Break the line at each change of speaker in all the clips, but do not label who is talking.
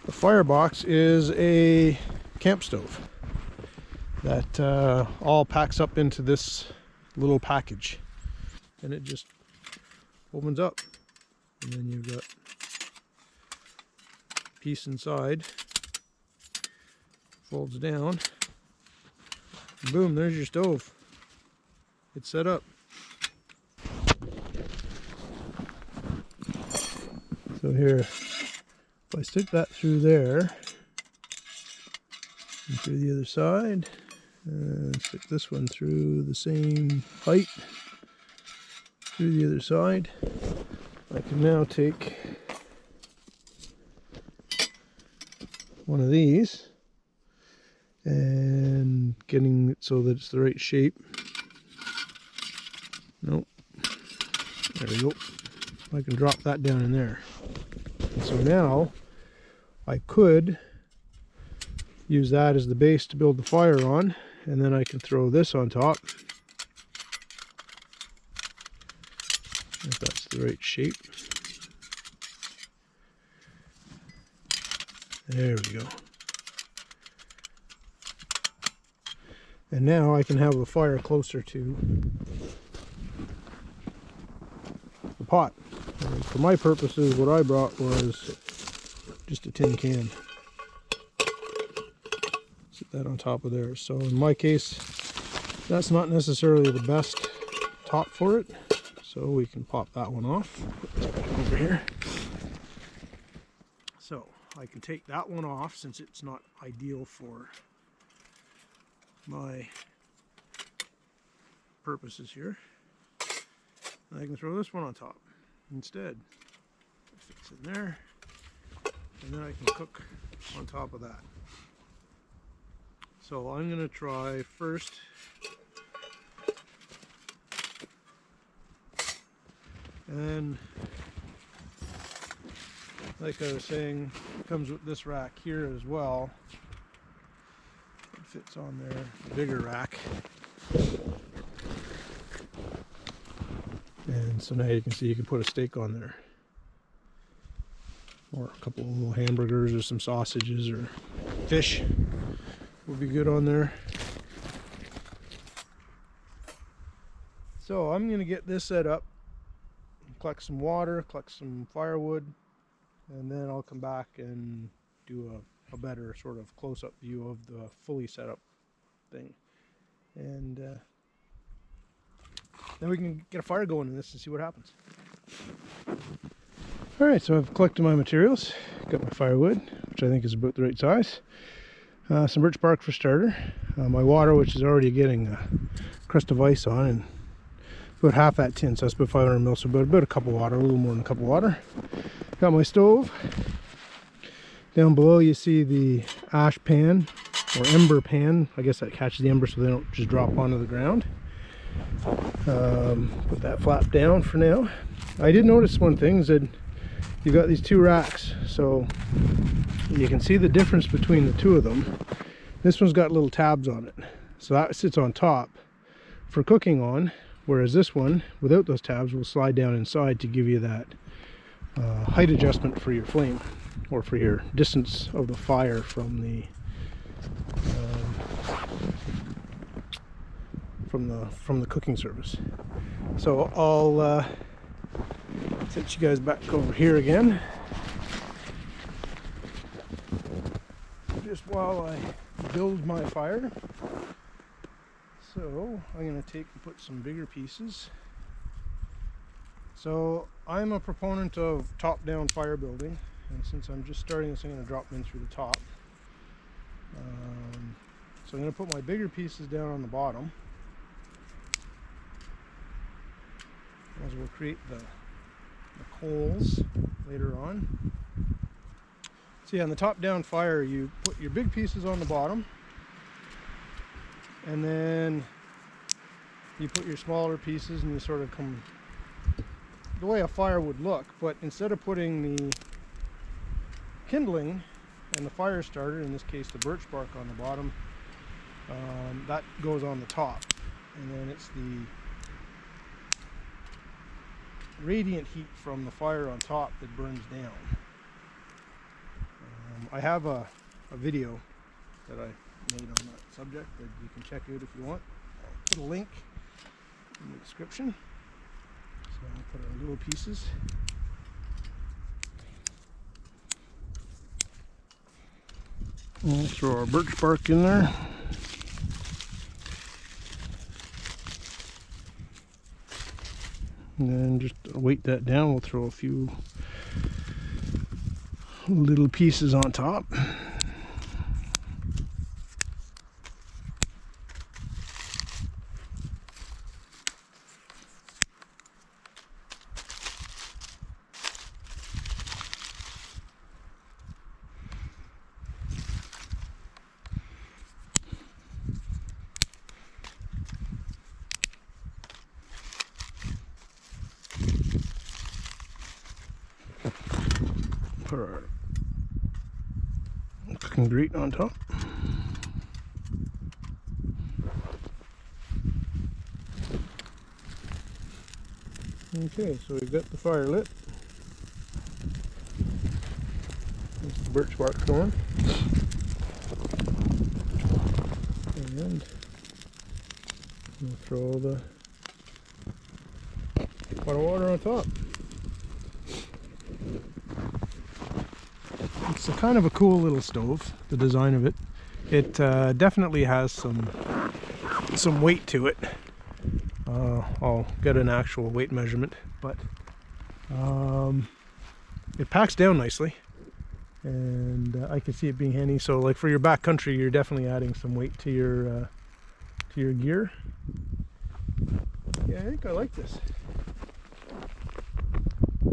The FIREBOX is a camp stove that all packs up into this little package, and it just opens up, and then you've got a piece inside, folds down, and boom, there's your stove. It's set up. So here, if I stick that through there and through the other side, and stick this one through the same height through the other side, I can now take one of these and getting it so that it's the right shape. Nope. There we go. I can drop that down in there. And so now I could use that as the base to build the fire on, and then I can throw this on top, if that's the right shape. There we go. And now I can have the fire closer to the pot. And for my purposes, what I brought was just a tin can. Sit that on top of there. So in my case, that's not necessarily the best top for it. So we can pop that one off. Put this back over here. So I can take that one off since it's not ideal for my purposes here. And I can throw this one on top instead. It fits in there, and then I can cook on top of that. So I'm going to try first and, like I was saying, it comes with this rack here as well. It fits on there, the bigger rack. And so now you can see you can put a steak on there, or a couple of little hamburgers or some sausages or fish would be good on there. So I'm going to get this set up, collect some water, collect some firewood, and then I'll come back and do a better sort of close-up view of the fully set up thing. And then we can get a fire going in this and see what happens. Alright, so I've collected my materials, got my firewood, which I think is about the right size, some birch bark for starter, my water, which is already getting a crust of ice on, and about half that tin, so that's about 500 ml, so about a cup of water, a little more than a cup of water. Got my stove. Down below you see the ash pan, or ember pan. I guess that catches the ember so they don't just drop onto the ground. Put that flap down for now. I did notice one thing, is that you've got these two racks, so you can see the difference between the two of them. This one's got little tabs on it, so that sits on top for cooking on, whereas this one without those tabs will slide down inside to give you that height adjustment for your flame, or for your distance of the fire from the from the cooking surface. So I'll set you guys back over here again, just while I build my fire. So I'm going to take and put some bigger pieces. So I'm a proponent of top-down fire building, and since I'm just starting this, I'm going to drop them in through the top. So I'm going to put my bigger pieces down on the bottom, as we'll create the coals later on. So yeah, on the top-down fire, you put your big pieces on the bottom, and then you put your smaller pieces, and you sort of come the way a fire would look, but instead of putting the kindling and the fire starter, in this case the birch bark, on the bottom, that goes on the top, and then it's the radiant heat from the fire on top that burns down. I have a video that I made on that subject that you can check out if you want. I'll put a link in the description. So I'll put our little pieces. We'll throw our birch bark in there. And then just weight that down. We'll throw a few little pieces on top. Put our cooking grate on top. Okay, so we've got the fire lit. There's the birch bark going. And we'll throw the pot of water on top. It's a kind of a cool little stove, the design of it. It definitely has some weight to it. I'll get an actual weight measurement, but it packs down nicely, and I can see it being handy. So like for your backcountry, you're definitely adding some weight to your gear. Yeah, I think I like this.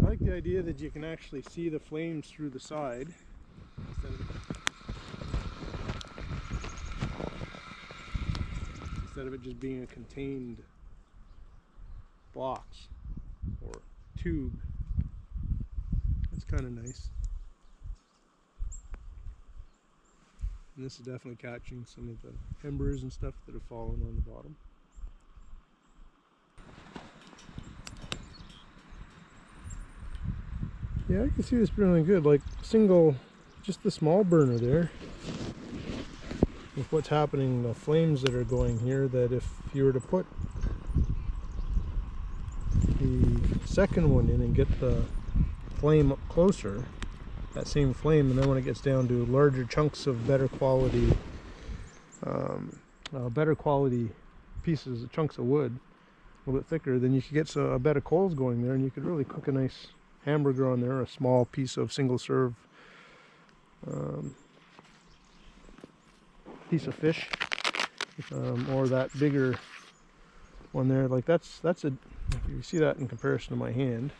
I like the idea that you can actually see the flames through the side instead of it just being a contained box or tube. That's kind of nice. And this is definitely catching some of the embers and stuff that have fallen on the bottom. Yeah, I can see this really good, like single, just the small burner there. With what's happening, the flames that are going here, that if you were to put the second one in and get the flame up closer, that same flame, and then when it gets down to larger chunks of better quality pieces, chunks of wood, a little bit thicker, then you could get a bed of coals going there, and you could really cook a nice hamburger on there, a small piece of single serve piece of fish, or that bigger one there. Like that's a, if you see that in comparison to my hand,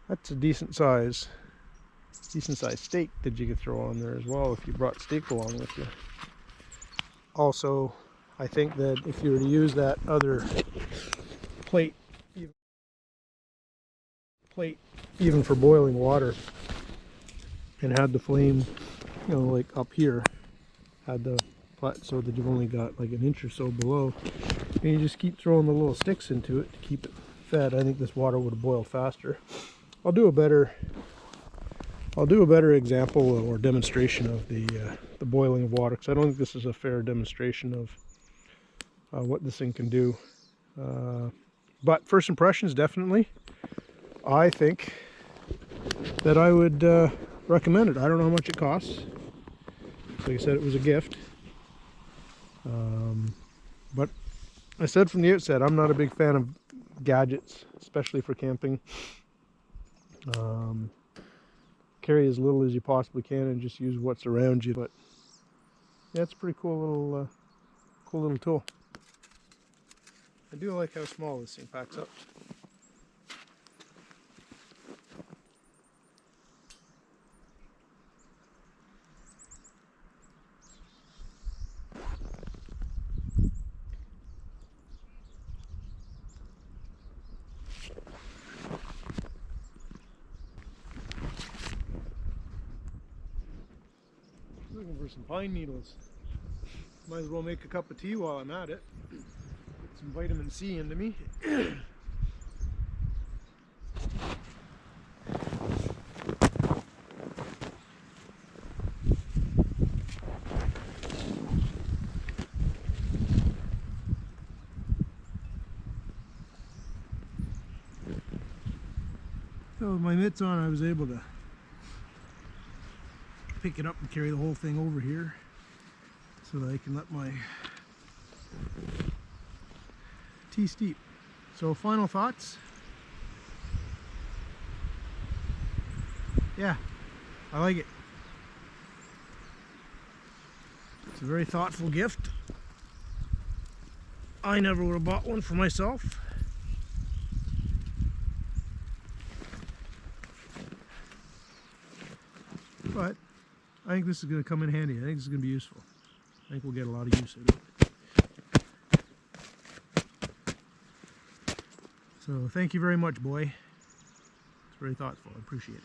that's a decent size steak that you could throw on there as well if you brought steak along with you. Also, I think that if you were to use that other plate even for boiling water, and had the flame, you know, like up here, had the flat so that you've only got like an inch or so below, and you just keep throwing the little sticks into it to keep it fed, I think this water would boil faster. I'll do a better example or demonstration of the boiling of water, because I don't think this is a fair demonstration of what this thing can do. But first impressions, definitely, I think that I would recommend it. I don't know how much it costs. Like I said, it was a gift. But I said from the outset, I'm not a big fan of gadgets, especially for camping. Carry as little as you possibly can and just use what's around you. But yeah, it's a pretty cool little tool. I do like how small this thing packs up. Looking for some pine needles. Might as well make a cup of tea while I'm at it. Get some vitamin C into me. So with my mitts on, I was able to pick it up and carry the whole thing over here so that I can let my tea steep. So final thoughts. Yeah, I like it. It's a very thoughtful gift. I never would have bought one for myself. But I think this is going to come in handy. I think this is going to be useful. I think we'll get a lot of use out of it. So thank you very much, boy. It's very thoughtful. I appreciate it.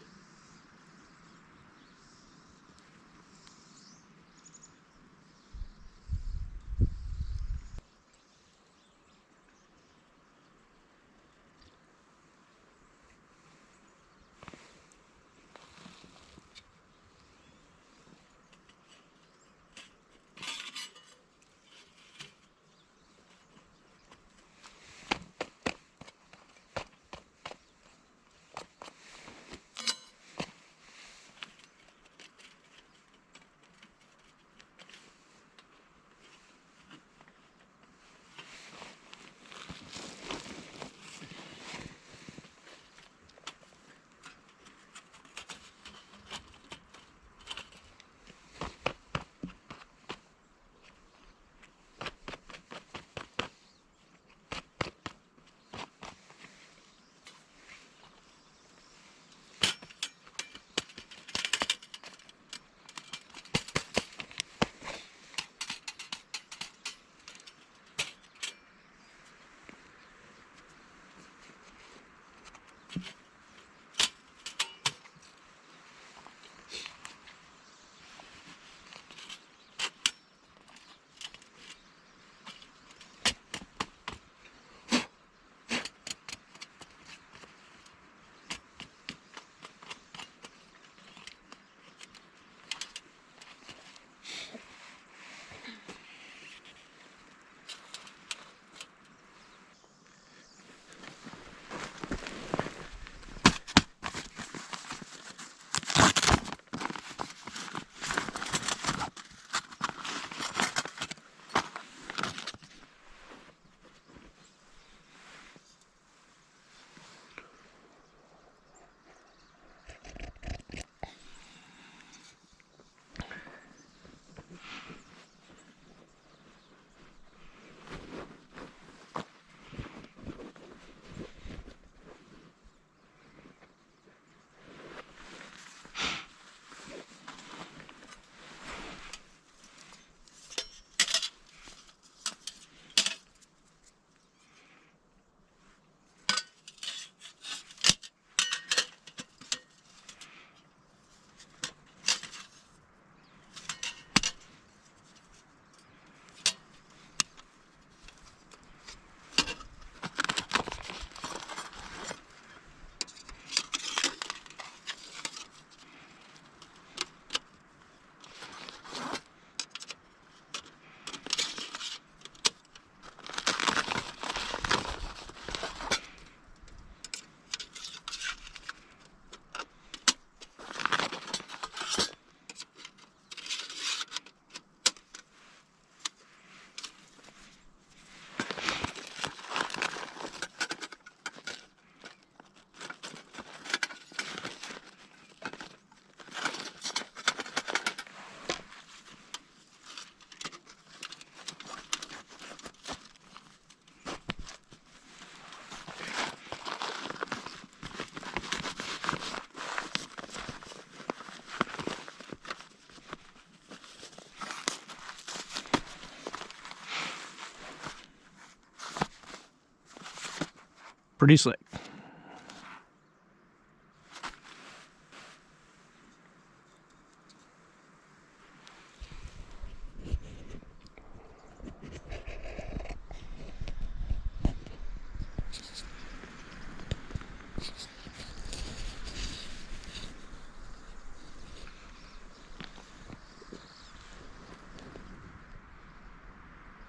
Pretty slick.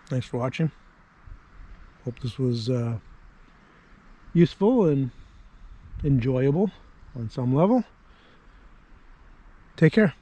Thanks for watching. Hope this was useful and enjoyable. on some level. Take care.